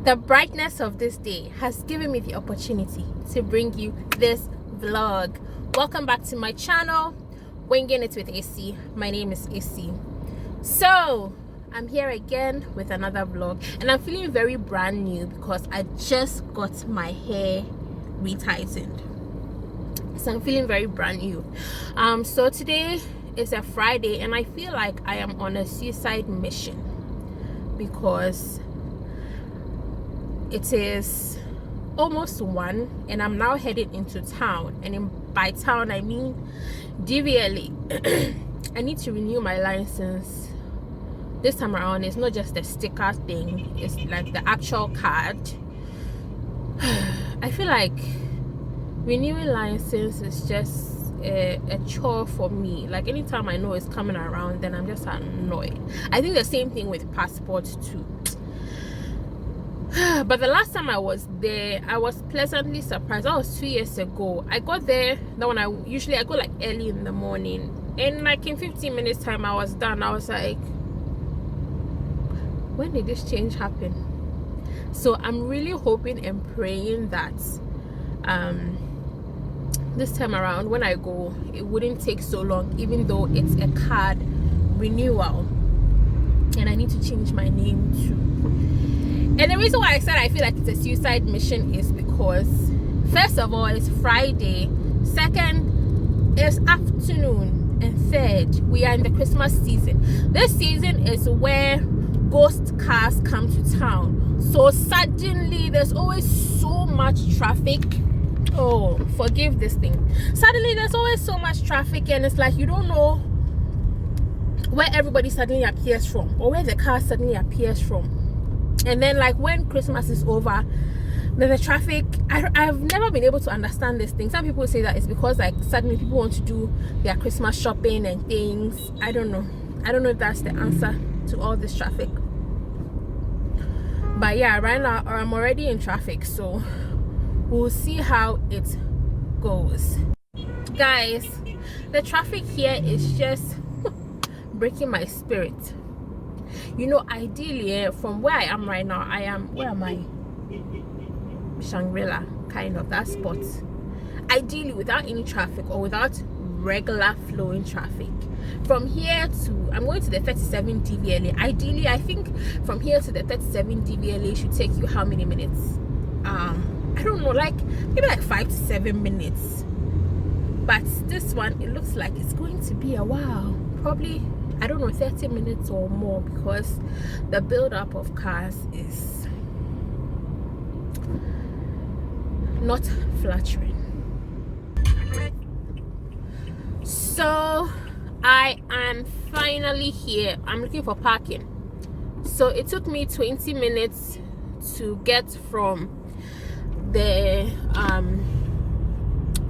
The brightness of this day has given me the opportunity to bring you this vlog. Welcome back to my channel, Winging It with AC. My name is AC. So I'm here again with another vlog, and I'm feeling very brand new because I just got my hair retightened. So I'm feeling very brand new. So today is a Friday, and I feel like I am on a suicide mission because it is almost 1 and I'm now headed into town, and by town I mean DVLA. I need to renew my license this time around. It's not just the sticker thing, it's like the actual card. I feel like renewing license is just a chore for me. Like anytime I know it's coming around, then I'm just annoyed. I think the same thing with passport too. But the last time I was there, I was pleasantly surprised. That was 2 years ago. I got there, that one I go like early in the morning, and like in 15 minutes time I was done. I was like, when did this change happen? So I'm really hoping and praying that this time around when I go, it wouldn't take so long, even though it's a card renewal and I need to change my name too. And the reason why I said I feel like it's a suicide mission is because, first of all, it's Friday, second, it's afternoon, and third, we are in the Christmas season. This season is where ghost cars come to town. So suddenly, there's always so much traffic. Oh, forgive this thing. Suddenly, there's always so much traffic, and it's like you don't know where everybody suddenly appears from or where the car suddenly appears from. And then like when Christmas is over, then the traffic, I've never been able to understand this thing. Some people say that it's because like suddenly people want to do their Christmas shopping and things. I don't know if that's the answer to all this traffic. But yeah, right now I'm already in traffic, so we'll see how it goes. Guys, the traffic here is just breaking my spirit. You know, ideally, from where I am right now, where am I? Shangri-La, kind of, that spot. Ideally, without any traffic or without regular flowing traffic. From here to, I'm going to the 37 DVLA. Ideally, I think from here to the 37 DVLA should take you how many minutes? I don't know, like maybe like 5 to 7 minutes. But this one, it looks like it's going to be a while. Probably, I don't know, 30 minutes or more, because the build-up of cars is not flattering. So I am finally here. I'm looking for parking. So it took me 20 minutes to get from the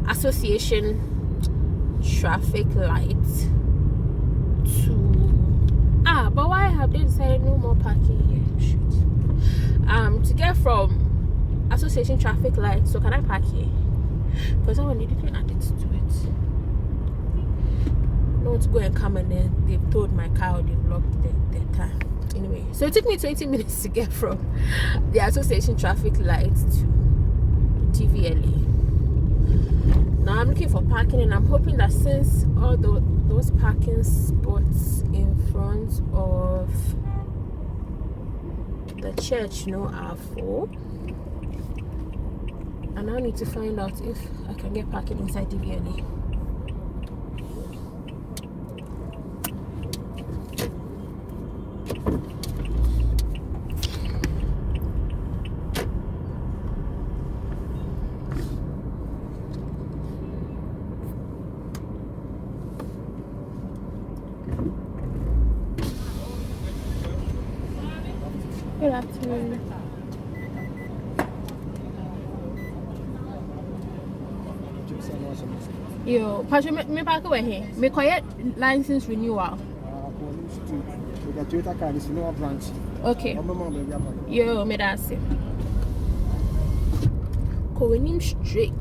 association traffic light to but why have they decided no more parking here? Shoot. To get from association traffic light, so can I park here? Because someone didn't add it to it. No one to go and come, and then they've towed my car or they've locked the time. Anyway, so it took me 20 minutes to get from the association traffic light to DVLA. Now I'm looking for parking, and I'm hoping that since all those parking spots in front of the church are full, I now need to find out if I can get parking inside DVLA. Good afternoon. Yo, Pastor, me park over here. Me quiet license renewal. Okay. Yo, me that's it. Going straight.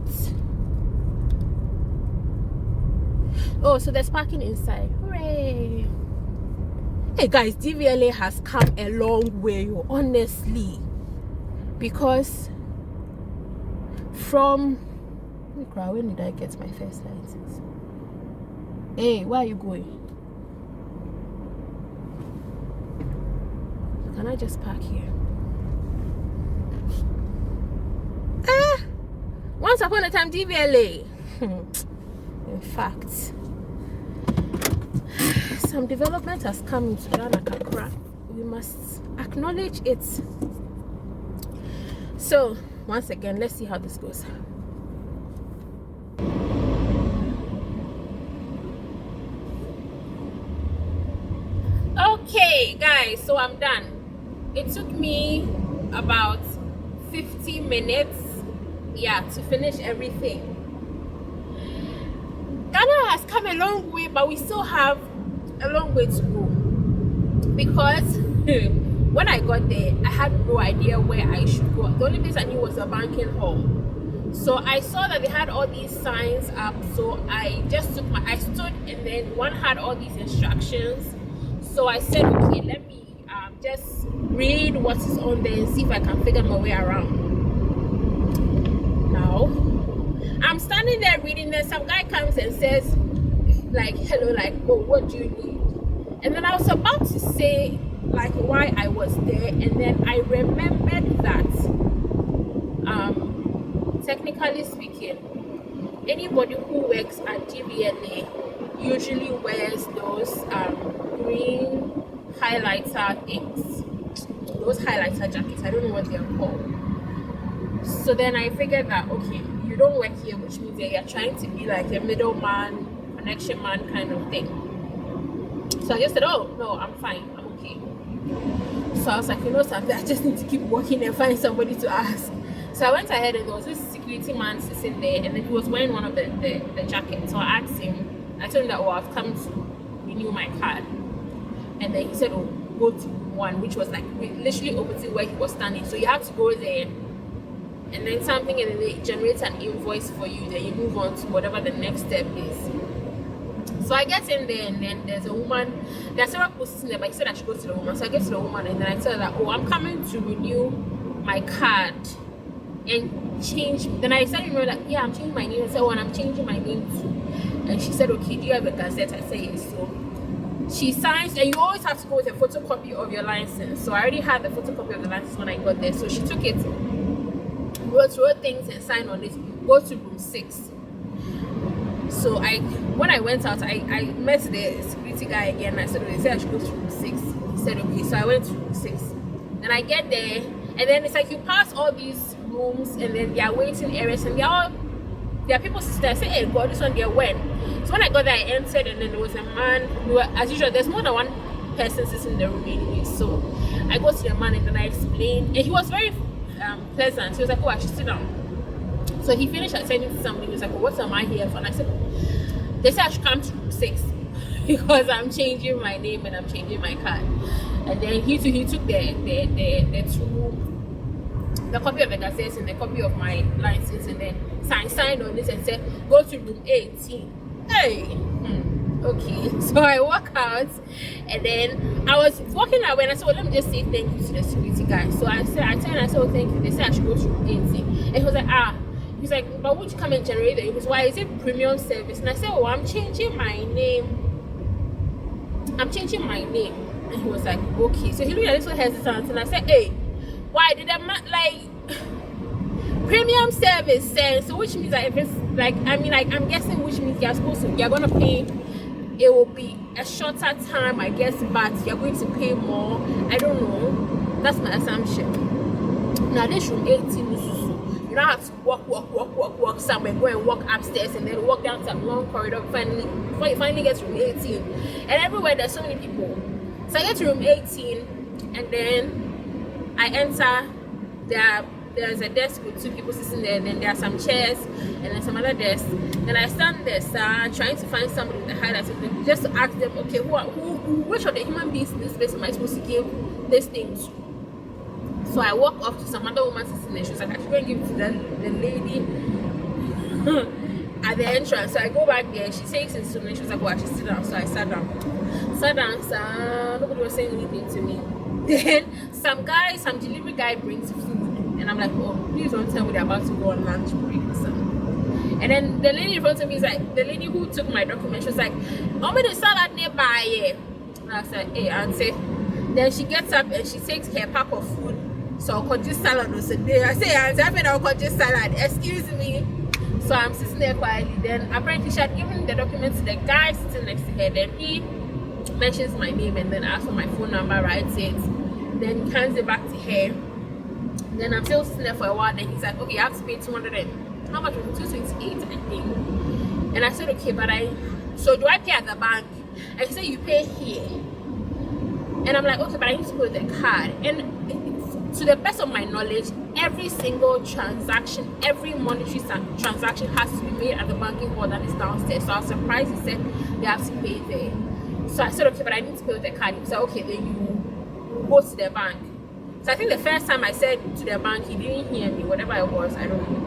Oh, so there's parking inside. Hooray! Hey guys, DVLA has come a long way, honestly. because from when did I get my first license? Hey, where are you going? Can I just park here? Once upon a time, DVLA. In fact, some development has come into Ghana Kakra. We must acknowledge it. So, once again, let's see how this goes. Okay, guys, so I'm done. It took me about 50 minutes, to finish everything. Ghana has come a long way, but we still have a long way to go, because when I got there, I had no idea where I should go. The only place I knew was a banking hall. So I saw that they had all these signs up, so I just I stood, and then one had all these instructions. So I said, okay, let me just read what is on there and see if I can figure my way around. Now, I'm standing there reading, then some guy comes and says, like, hello, like, oh, what do you need? And then I was about to say, like, why I was there, and then I remembered that, technically speaking, anybody who works at DVLA usually wears those green highlighter things, those highlighter jackets. I don't know what they are called. So then I figured that, okay, you don't work here, which means that you're trying to be like a middleman, connection man kind of thing. So I just said, oh no, I'm fine, I'm okay. So I was like, you know something, I just need to keep working and find somebody to ask. So I went ahead, and there was this security man sitting there, and then he was wearing one of the jackets. So I asked him, I told him that, oh, I've come to renew my card. And then he said, oh, go to one, which was like literally opposite where he was standing. So you have to go there, and then something, and then they generate an invoice for you. Then you move on to whatever the next step is. So I get in there, and then there's a woman. There are several posts in there, but he said I should go to the woman. So I get to the woman, and then I tell her that, oh, I'm coming to renew my card and change. Then I started remember that, yeah, I'm changing my name. I said, oh, and I'm changing my name too. And she said, okay, do you have a gazette? I said, yes. So she signs, and you always have to go with a photocopy of your license. So I already had the photocopy of the license when I got there. So she took it, wrote things, and signed on it. Go to room 6. So when I went out, I met the security guy again. I said, oh, they said I should go to room 6. He said, okay. So I went to room 6. Then I get there, and then it's like you pass all these rooms, and then there are waiting areas, and there are people sitting there. I say, hey God, this one there when? So when I got there, I entered, and then there was a man. As usual, there's more than one person sitting in the room anyway. So I go to the man, and then I explained, and he was very pleasant. He was like, oh, I should sit down. So he finished attending to somebody. He was like, well, what am I here for? And I said, they said I should come to room 6 because I'm changing my name and I'm changing my card. And then he took the copy of the gazette and the copy of my license, and then signed on this and said, go to room 18. Hey, okay. So I walk out, and then I was walking away, and I said, well, let me just say thank you to the security guy. So I turned and I said, oh, thank you. They said I should go to room 18. And he was like, he's like, but would you come and generate it? He was, why is it premium service? And I said, oh, I'm changing my name. And he was like, okay. So he looked at this so hesitant, and I said, hey, why did that premium service sense? So which means that if it's like, I mean, like, I'm guessing which means you're gonna pay, it will be a shorter time, I guess, but you're going to pay more. I don't know. That's my assumption. Now this room 18, you don't have to walk somewhere, go and walk upstairs, and then walk down some long corridor before you finally get to room 18. And everywhere there's so many people. So I get to room 18, and then I enter. There's a desk with 2 people sitting there, and then there are some chairs, and then some other desks. Then I stand there, trying to find somebody with the highlights, just to ask them, okay, which of the human beings in this place am I supposed to give this thing to? So I walk up to some other woman sitting there. She was like, I should go and give it to the lady at the entrance. So I go back there. She takes it to me. She was like, oh, I should sit down. So I sat down. Nobody was saying anything to me. Then some delivery guy brings food. And I'm like, oh, please don't tell me they're about to go on lunch break or something. And then the lady in front of me is like, the lady who took my document, she was like, I'm going to salad nearby. And I said, hey, auntie. Then she gets up and she takes her pack of food. So I'll cut this salad. I say, auntie, I'll cut this salad. Excuse me. So I'm sitting there quietly. Then apparently she had given the document to the guy sitting next to her. Then he mentions my name and then asks for my phone number, writes it. Then hands it back to her. Then I'm still sitting there for a while. Then he's like, okay, you have to pay 200 and how much was it? 228, I think. And I said, okay, but so do I pay at the bank? And he said, you pay here. And I'm like, okay, but I need to put the card. And to the best of my knowledge, every single transaction, every monetary transaction has to be made at the banking hall that is downstairs. So I was surprised he said they have to pay there. So I said, okay, but I need to pay with the card. He said, okay, then you go to the bank. So I think the first time I said to the bank, he didn't hear me, whatever it was, I don't know.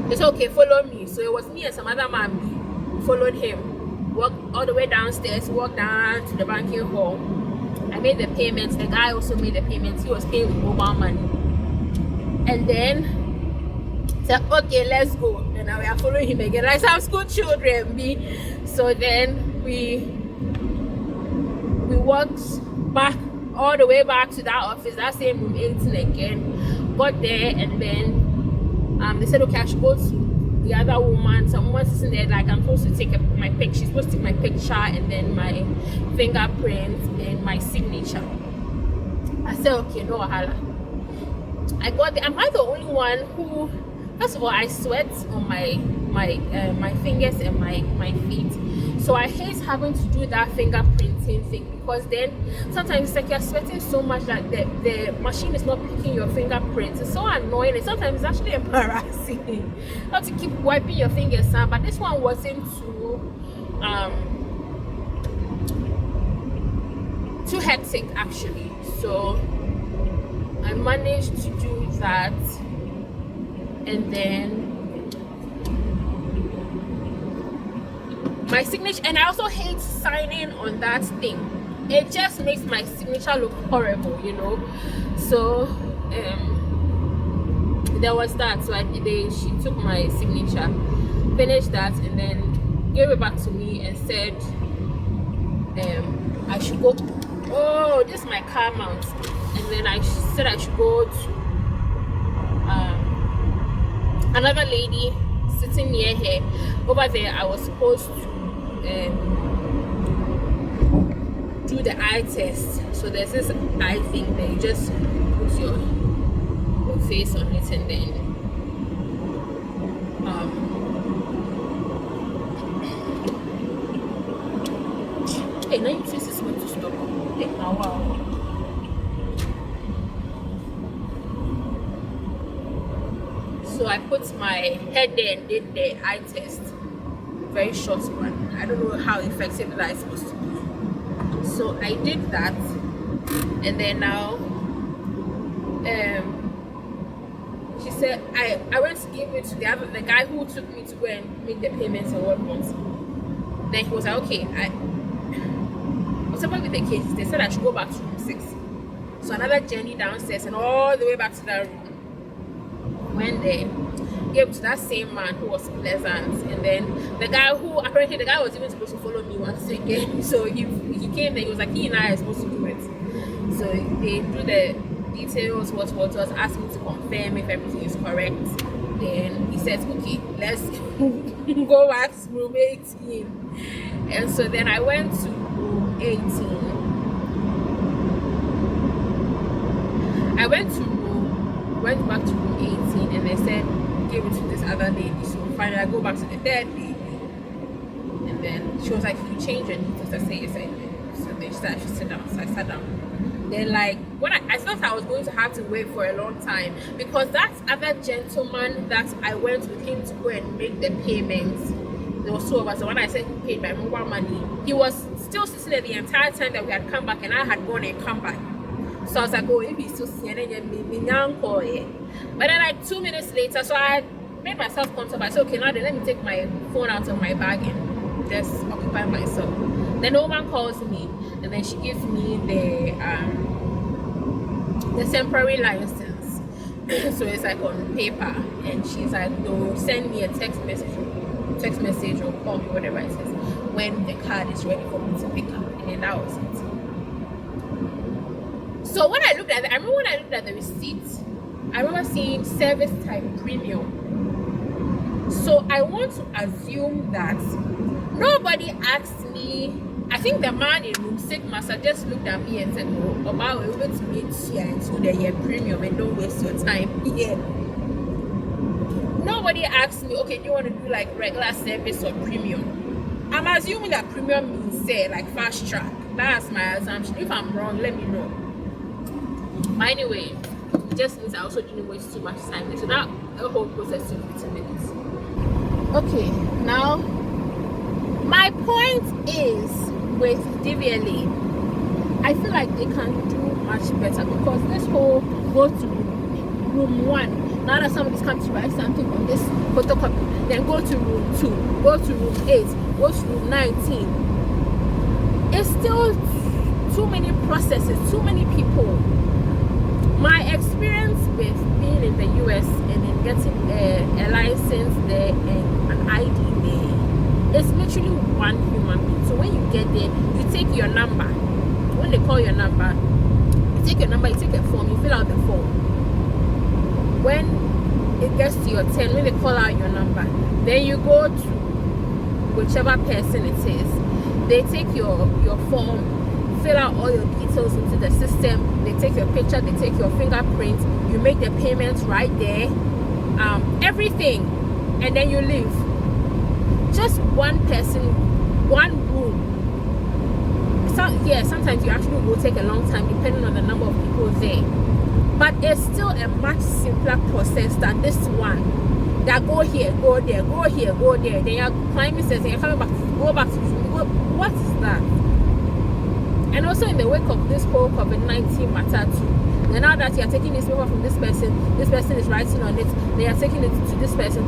He said, okay, follow me. So it was me and some other man followed him, walked all the way downstairs, walked down to the banking hall. I made the payments. The guy also made the payments. He was paying with mobile money. And then said, okay, let's go. And now we are following him again. Like some school children be. So then we walked back all the way back to that office, that same room 18 again. Got there and then they said, okay, I should go to the other woman. Some woman sitting there like I'm supposed to take my picture. She's supposed to take my picture and then my fingerprint and my signature. I said, okay, no wahala. I got there. Am I the only one who, first of all, I sweat on my fingers and my feet. So I hate having to do that fingerprinting thing because then sometimes it's like you're sweating so much that the machine is not picking your fingerprints. It's so annoying and sometimes it's actually embarrassing. Not to keep wiping your fingers, but this one wasn't too hectic actually. So I managed to do that and then my signature, and I also hate signing on that thing. It just makes my signature look horrible, you know. So there was that. So she took my signature, finished that, and then gave it back to me and said I should go. Oh, this is my car mount. And then I said I should go to another lady sitting near her. Over there, I was supposed to do the eye test. So there's this eye thing that you just put your face on it and then hey, now your face is going to stop. Hey, now wow. So I put my head there and did the eye test. Very short one. I don't know how effective that is supposed to be. So I did that, and then now she said I went to give it to the guy who took me to go and make the payments and whatnot. Then he was like, okay, whatever with the case, they said I should go back to room 6. So another journey downstairs and all the way back to that room. Went there, gave to that same man who was pleasant, and then the guy who apparently the guy was even supposed to follow me once again. So he came there, he was like, he and I are supposed to do it. So they do the details, what was asked me to confirm if everything is correct. Then he says, okay, let's go back to room 18. And so then I went to room 18. Went back to room 18 and they said give it to this other lady. So finally I go back to the third lady and then she was like, you change your details. I said yes I did. So then she said I should sit down. So I sat down. Then like when I thought I was going to have to wait for a long time because that other gentleman that I went with him to go and make the payments, there was 2 of us. So when I said he paid by mobile money, he was still sitting there the entire time that we had come back and I had gone and come back. So I was like, oh, if he's still seeing it, but then like 2 minutes later, so I made myself comfortable. I said, okay, now then let me take my phone out of my bag and just occupy myself. Then the woman calls me and then she gives me the temporary license. So it's like on paper, and she's like, they'll send me a text message or call me, whatever it says, when the card is ready for me to pick up. And then that was it. So when I looked at it, I remember when I looked at the receipt, I remember seeing service type premium. So I want to assume that nobody asked me. I think the man in room 6 must have just looked at me and said, "Oh, about we're able to meet here into the year premium and don't waste your time here." Nobody asked me, "Okay, do you want to do like regular service or premium?" I'm assuming that premium means say like fast track. That's my assumption. If I'm wrong, let me know. But anyway, it just means I also didn't waste too much time. So that the whole process took 15 minutes. Okay, now my point is with DVLA, I feel like they can do much better, because this whole go to room 1, now that somebody's come to write something on this photocopy, then go to room 2, go to room 8, go to room 19. It's still too many processes, too many people. My experience with being in the US and then getting a license there and an ID there, it's literally one human being. So when you get there, you take your number. When they call your number, you take your number, you take a form, you fill out the form. When it gets to your turn, when they call out your number, then you go to whichever person it is. They take your form, fill out all your details into the system. They take your picture, they take your fingerprint, you make the payments right there, everything, and then you leave. Just one person, one room. Sometimes you actually will take a long time depending on the number of people there, but it's still a much simpler process than this one. That go here, go there, go here, go there. Then you're climbing stairs and you're coming back, go back to what is that? And also in the wake of this whole COVID-19 matter too, and now that you're taking this paper from this person is writing on it, they are taking it to this person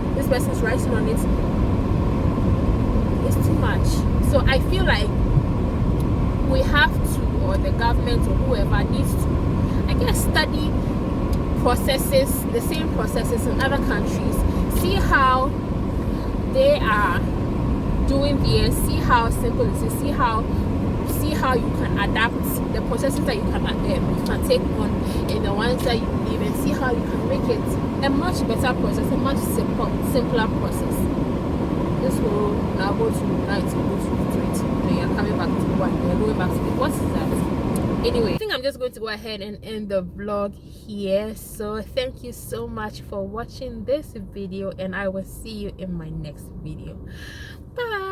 is writing on it. It's too much. So I feel like we have to, or the government or whoever needs to, I guess, study processes, the same processes in other countries, see how they are doing theirs, see how simple it is, see how you can adapt the processes that you can take on in the ones that you believe, and see how you can make it a much better process, a much simpler process. This will now go to 19, go to 20, then you're coming back to 1, you're going back to what is that? Anyway, I think I'm just going to go ahead and end the vlog here. So thank you so much for watching this video, and I will see you in my next video. Bye.